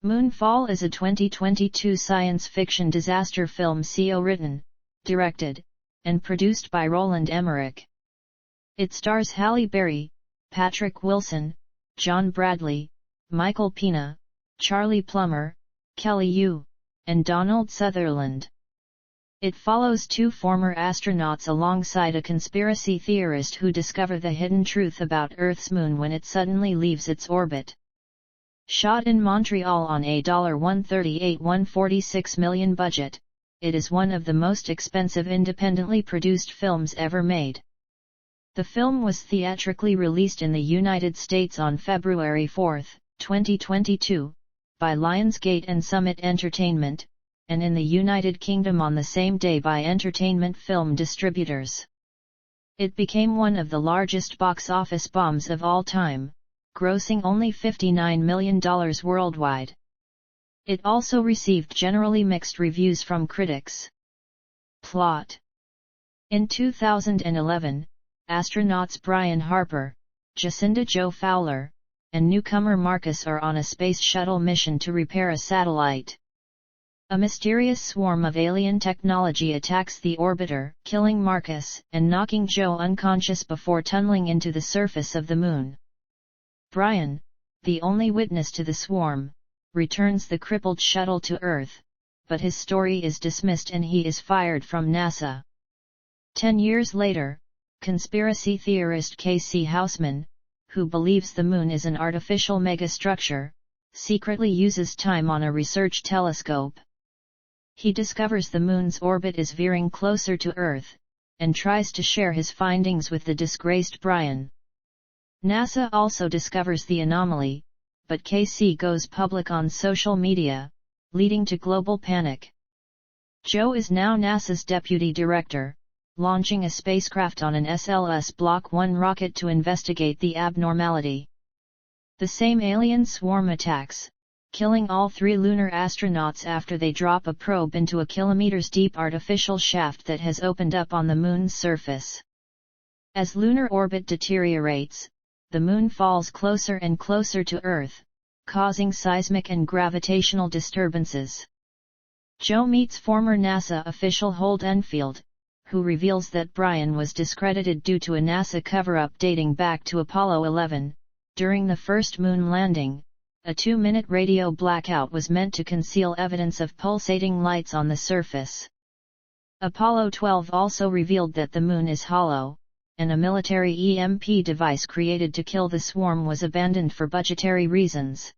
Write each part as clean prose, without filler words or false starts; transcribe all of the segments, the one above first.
Moonfall is a 2022 science fiction disaster film co-written, directed, and produced by Roland Emmerich. It stars Halle Berry, Patrick Wilson, John Bradley, Michael Pena, Charlie Plummer, Kelly Yu, and Donald Sutherland. It follows two former astronauts alongside a conspiracy theorist who discover the hidden truth about Earth's moon when it suddenly leaves its orbit. Shot in Montreal on a $138.146 million budget, it is one of the most expensive independently produced films ever made. The film was theatrically released in the United States on February 4, 2022, by Lionsgate and Summit Entertainment, and in the United Kingdom on the same day by Entertainment Film Distributors. It became one of the largest box office bombs of all time, grossing only $59 million worldwide. It also received generally mixed reviews from critics. Plot: in 2011, astronauts Brian Harper, Jacinda Jo Fowler, and newcomer Marcus are on a space shuttle mission to repair a satellite. A mysterious swarm of alien technology attacks the orbiter, killing Marcus and knocking Jo unconscious before tunneling into the surface of the moon. Brian, the only witness to the swarm, returns the crippled shuttle to Earth, but his story is dismissed and he is fired from NASA. 10 years later, conspiracy theorist Casey Houseman, who believes the moon is an artificial megastructure, secretly uses time on a research telescope. He discovers the moon's orbit is veering closer to Earth, and tries to share his findings with the disgraced Brian. NASA also discovers the anomaly, but Casey goes public on social media, leading to global panic. Jo is now NASA's deputy director, launching a spacecraft on an SLS Block 1 rocket to investigate the abnormality. The same alien swarm attacks, killing all 3 lunar astronauts after they drop a probe into a kilometers-deep artificial shaft that has opened up on the moon's surface. As lunar orbit deteriorates, the moon falls closer and closer to Earth, causing seismic and gravitational disturbances. Jo meets former NASA official Holt Enfield, who reveals that Brian was discredited due to a NASA cover-up dating back to Apollo 11. During the first moon landing, a 2-minute radio blackout was meant to conceal evidence of pulsating lights on the surface. Apollo 12 also revealed that the moon is hollow, and a military EMP device created to kill the swarm was abandoned for budgetary reasons.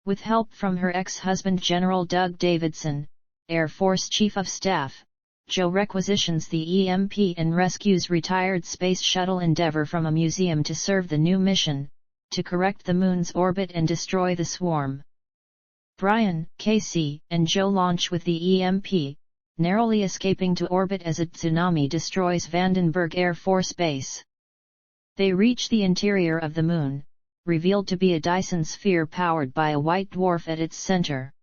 With help from her ex-husband General Doug Davidson, Air Force Chief of Staff, Jo requisitions the EMP and rescues retired Space Shuttle Endeavour from a museum to serve the new mission, to correct the moon's orbit and destroy the swarm. Brian, Casey, and Jo launch with the EMP, narrowly escaping to orbit as a tsunami destroys Vandenberg Air Force Base. They reach the interior of the moon, revealed to be a Dyson sphere powered by a white dwarf at its center.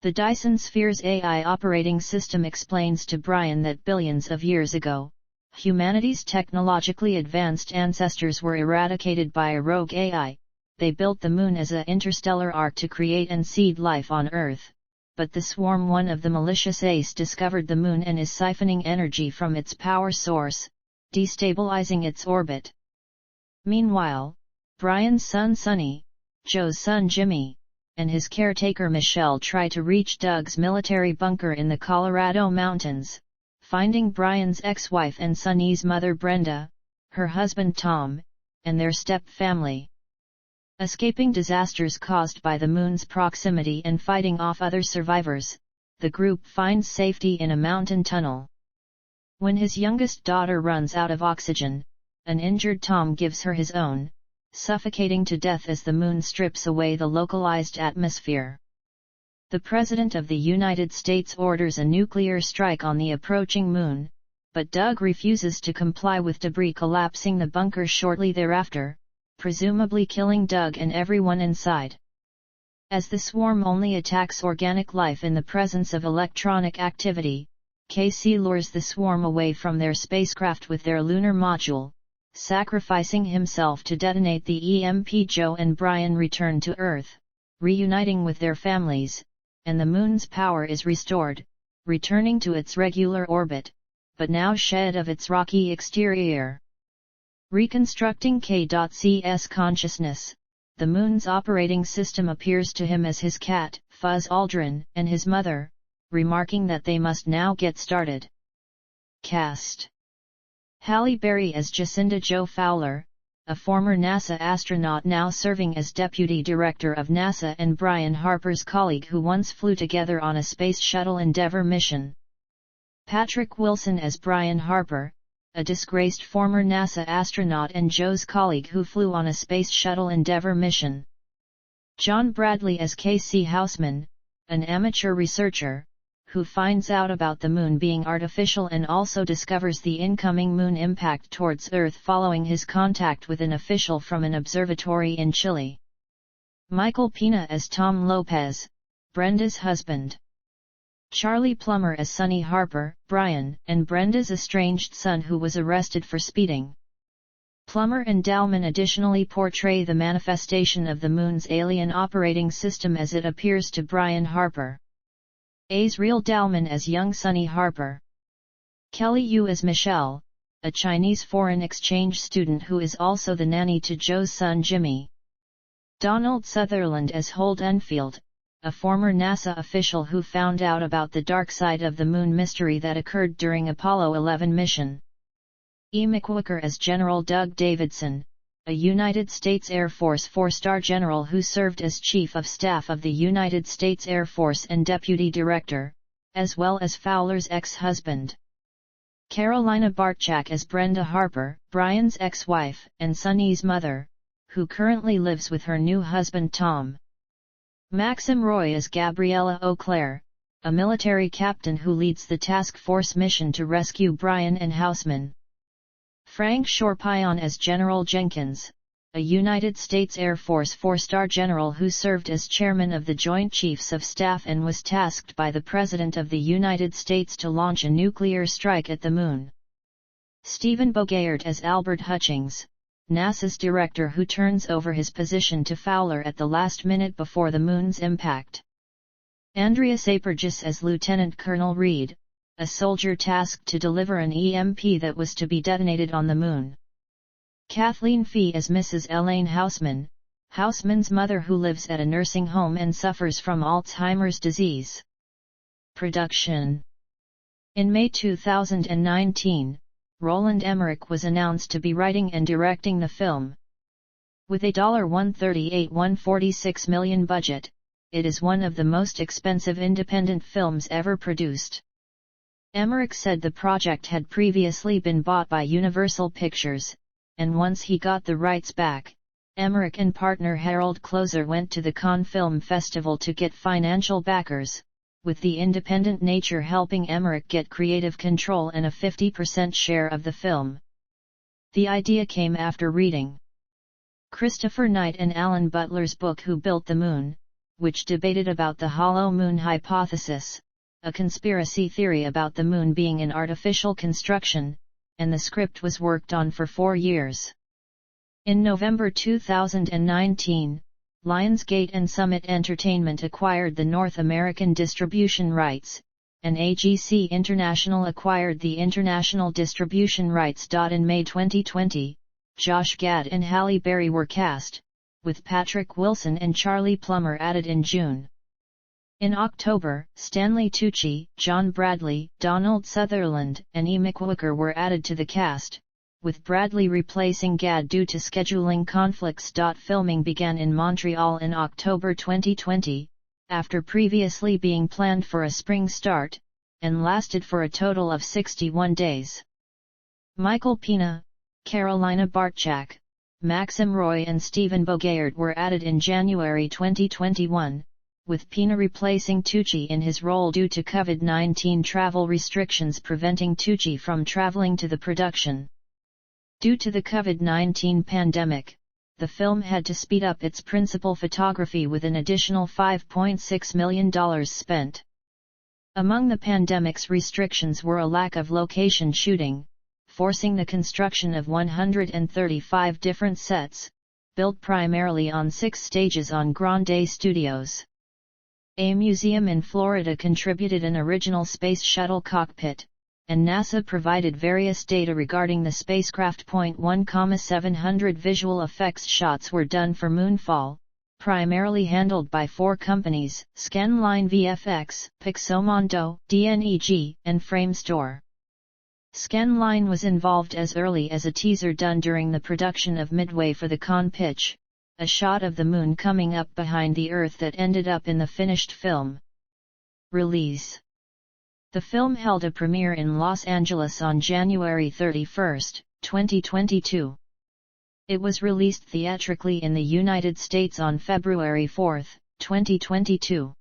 The Dyson sphere's AI operating system explains to Brian that billions of years ago, humanity's technologically advanced ancestors were eradicated by a rogue AI. They built the moon as an interstellar ark to create and seed life on Earth, but the swarm, one of the malicious ACE, discovered the moon and is siphoning energy from its power source, destabilizing its orbit. Meanwhile, Brian's son Sonny, Jo's son Jimmy, and his caretaker Michelle try to reach Doug's military bunker in the Colorado mountains, finding Brian's ex-wife and Sonny's mother Brenda, her husband Tom, and their step-family. Escaping disasters caused by the moon's proximity and fighting off other survivors, the group finds safety in a mountain tunnel. When his youngest daughter runs out of oxygen, an injured Tom gives her his own, suffocating to death as the moon strips away the localized atmosphere. The President of the United States orders a nuclear strike on the approaching moon, but Doug refuses to comply, with debris collapsing the bunker shortly thereafter, presumably killing Doug and everyone inside. As the swarm only attacks organic life in the presence of electronic activity, Casey lures the swarm away from their spacecraft with their lunar module, sacrificing himself to detonate the EMP. Jo and Brian return to Earth, reuniting with their families, and the Moon's power is restored, returning to its regular orbit, but now shed of its rocky exterior. Reconstructing K.C.'s consciousness, the Moon's operating system appears to him as his cat, Fuzz Aldrin, and his mother, remarking that they must now get started. Cast: Halle Berry as Jacinda Jo Fowler, a former NASA astronaut now serving as Deputy Director of NASA and Brian Harper's colleague who once flew together on a Space Shuttle Endeavour mission. Patrick Wilson as Brian Harper, a disgraced former NASA astronaut and Jo's colleague who flew on a Space Shuttle Endeavour mission. John Bradley as K.C. Houseman, an amateur researcher, who finds out about the Moon being artificial and also discovers the incoming Moon impact towards Earth following his contact with an official from an observatory in Chile. Michael Pena as Tom Lopez, Brenda's husband. Charlie Plummer as Sonny Harper, Brian, and Brenda's estranged son who was arrested for speeding. Plummer and Dalman additionally portray the manifestation of the Moon's alien operating system as it appears to Brian Harper. Azriel Dalman as young Sonny Harper. Kelly Yu as Michelle, a Chinese foreign exchange student who is also the nanny to Jo's son Jimmy. Donald Sutherland as Holt Enfield, a former NASA official who found out about the dark side of the Moon mystery that occurred during Apollo 11 mission. E. McWhooker as General Doug Davidson, a United States Air Force four-star general who served as Chief of Staff of the United States Air Force and Deputy Director, as well as Fowler's ex-husband. Carolina Bartchak as Brenda Harper, Brian's ex-wife and Sonny's mother, who currently lives with her new husband Tom. Maxim Roy as Gabriella Auclair, a military captain who leads the task force mission to rescue Brian and Houseman. Frank Shorpion as General Jenkins, a United States Air Force four-star general who served as chairman of the Joint Chiefs of Staff and was tasked by the President of the United States to launch a nuclear strike at the Moon. Stephen Bogaert as Albert Hutchings, NASA's director who turns over his position to Fowler at the last minute before the Moon's impact. Andrea Sapergis as Lieutenant Colonel Reed, a soldier tasked to deliver an EMP that was to be detonated on the Moon. Kathleen Fee as Mrs. Elaine Houseman, Houseman's mother who lives at a nursing home and suffers from Alzheimer's disease. Production. In May 2019, Roland Emmerich was announced to be writing and directing the film. With a $138.146 million budget, it is one of the most expensive independent films ever produced. Emmerich said the project had previously been bought by Universal Pictures, and once he got the rights back, Emmerich and partner Harold Closer went to the Cannes Film Festival to get financial backers, with the independent nature helping Emmerich get creative control and a 50% share of the film. The idea came after reading Christopher Knight and Alan Butler's book Who Built the Moon, which debated about the hollow moon hypothesis, a conspiracy theory about the Moon being an artificial construction, and the script was worked on for 4 years. In November 2019, Lionsgate and Summit Entertainment acquired the North American distribution rights, and AGC International acquired the international distribution rights. In May 2020, Josh Gad and Halle Berry were cast, with Patrick Wilson and Charlie Plummer added in June. In October, Stanley Tucci, John Bradley, Donald Sutherland, and E. McWhooker were added to the cast, with Bradley replacing Gad due to scheduling conflicts. Filming began in Montreal in October 2020, after previously being planned for a spring start, and lasted for a total of 61 days. Michael Pena, Carolina Bartchak, Maxim Roy and Stephen Bogaert were added in January 2021, with Pena replacing Tucci in his role due to COVID-19 travel restrictions preventing Tucci from traveling to the production. Due to the COVID-19 pandemic, the film had to speed up its principal photography with an additional $5.6 million spent. Among the pandemic's restrictions were a lack of location shooting, forcing the construction of 135 different sets, built primarily on 6 stages on Grande Studios. A museum in Florida contributed an original space shuttle cockpit, and NASA provided various data regarding the spacecraft. 1,700 visual effects shots were done for Moonfall, primarily handled by 4 companies: Scanline VFX, Pixomondo, DNEG, and Framestore. Scanline was involved as early as a teaser done during the production of Midway for the Con pitch, a shot of the moon coming up behind the Earth that ended up in the finished film. Release. The film held a premiere in Los Angeles on January 31, 2022. It was released theatrically in the United States on February 4, 2022.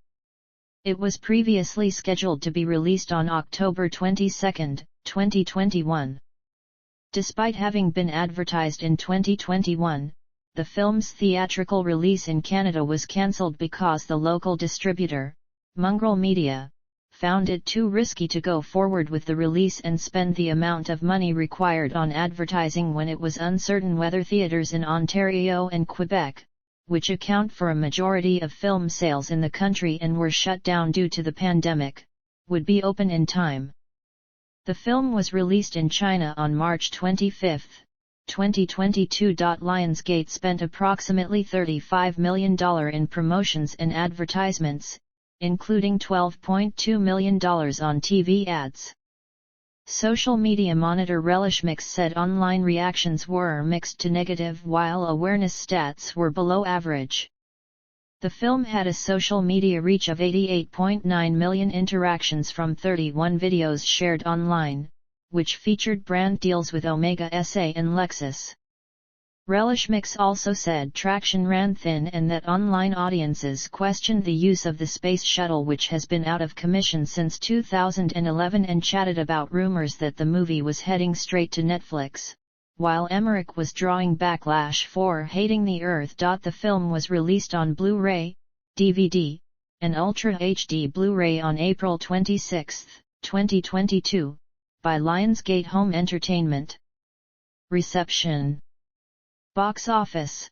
It was previously scheduled to be released on October 22, 2021. Despite having been advertised in 2021, the film's theatrical release in Canada was cancelled because the local distributor, Mongrel Media, found it too risky to go forward with the release and spend the amount of money required on advertising when it was uncertain whether theaters in Ontario and Quebec, which account for a majority of film sales in the country and were shut down due to the pandemic, would be open in time. The film was released in China on March 25, 2022. Lionsgate spent approximately $35 million in promotions and advertisements, including $12.2 million on TV ads. Social media monitor RelishMix said online reactions were mixed to negative while awareness stats were below average. The film had a social media reach of 88.9 million interactions from 31 videos shared online, which featured brand deals with Omega SA and Lexus. RelishMix also said traction ran thin and that online audiences questioned the use of the space shuttle, which has been out of commission since 2011, and chatted about rumors that the movie was heading straight to Netflix, while Emmerich was drawing backlash for hating the Earth. The film was released on Blu-ray, DVD, and Ultra HD Blu-ray on April 26, 2022, by Lionsgate Home Entertainment. Reception. Box office.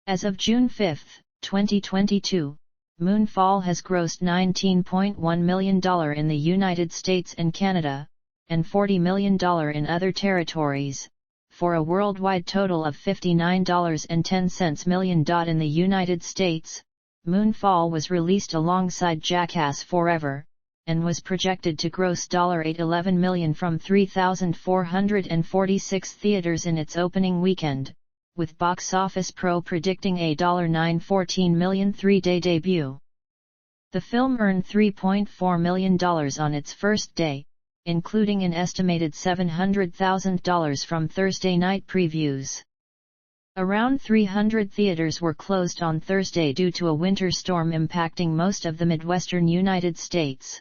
As of June 5, 2022, Moonfall has grossed $19.1 million in the United States and Canada, and $40 million in other territories, for a worldwide total of $59.10 million. In the United States, Moonfall was released alongside Jackass Forever, and was projected to gross $811 million from 3,446 theaters in its opening weekend, with Box Office Pro predicting a $914 million 3-day debut. The film earned $3.4 million on its first day, including an estimated $700,000 from Thursday night previews. Around 300 theaters were closed on Thursday due to a winter storm impacting most of the Midwestern United States.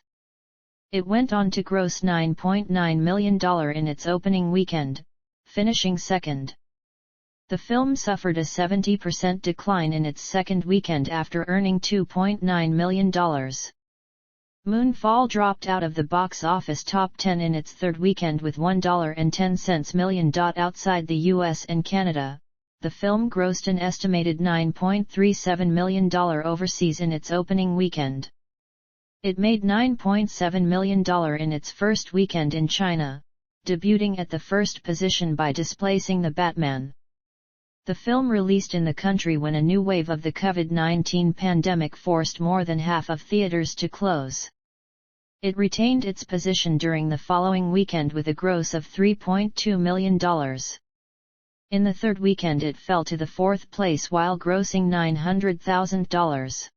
It went on to gross $9.9 million in its opening weekend, finishing second. The film suffered a 70% decline in its second weekend after earning $2.9 million. Moonfall dropped out of the box office top 10 in its third weekend with $1.10 million. Outside the US and Canada, the film grossed an estimated $9.37 million overseas in its opening weekend. It made $9.7 million in its first weekend in China, debuting at the first position by displacing The Batman. The film released in the country when a new wave of the COVID-19 pandemic forced more than half of theaters to close. It retained its position during the following weekend with a gross of $3.2 million. In the third weekend it fell to the fourth place while grossing $900,000.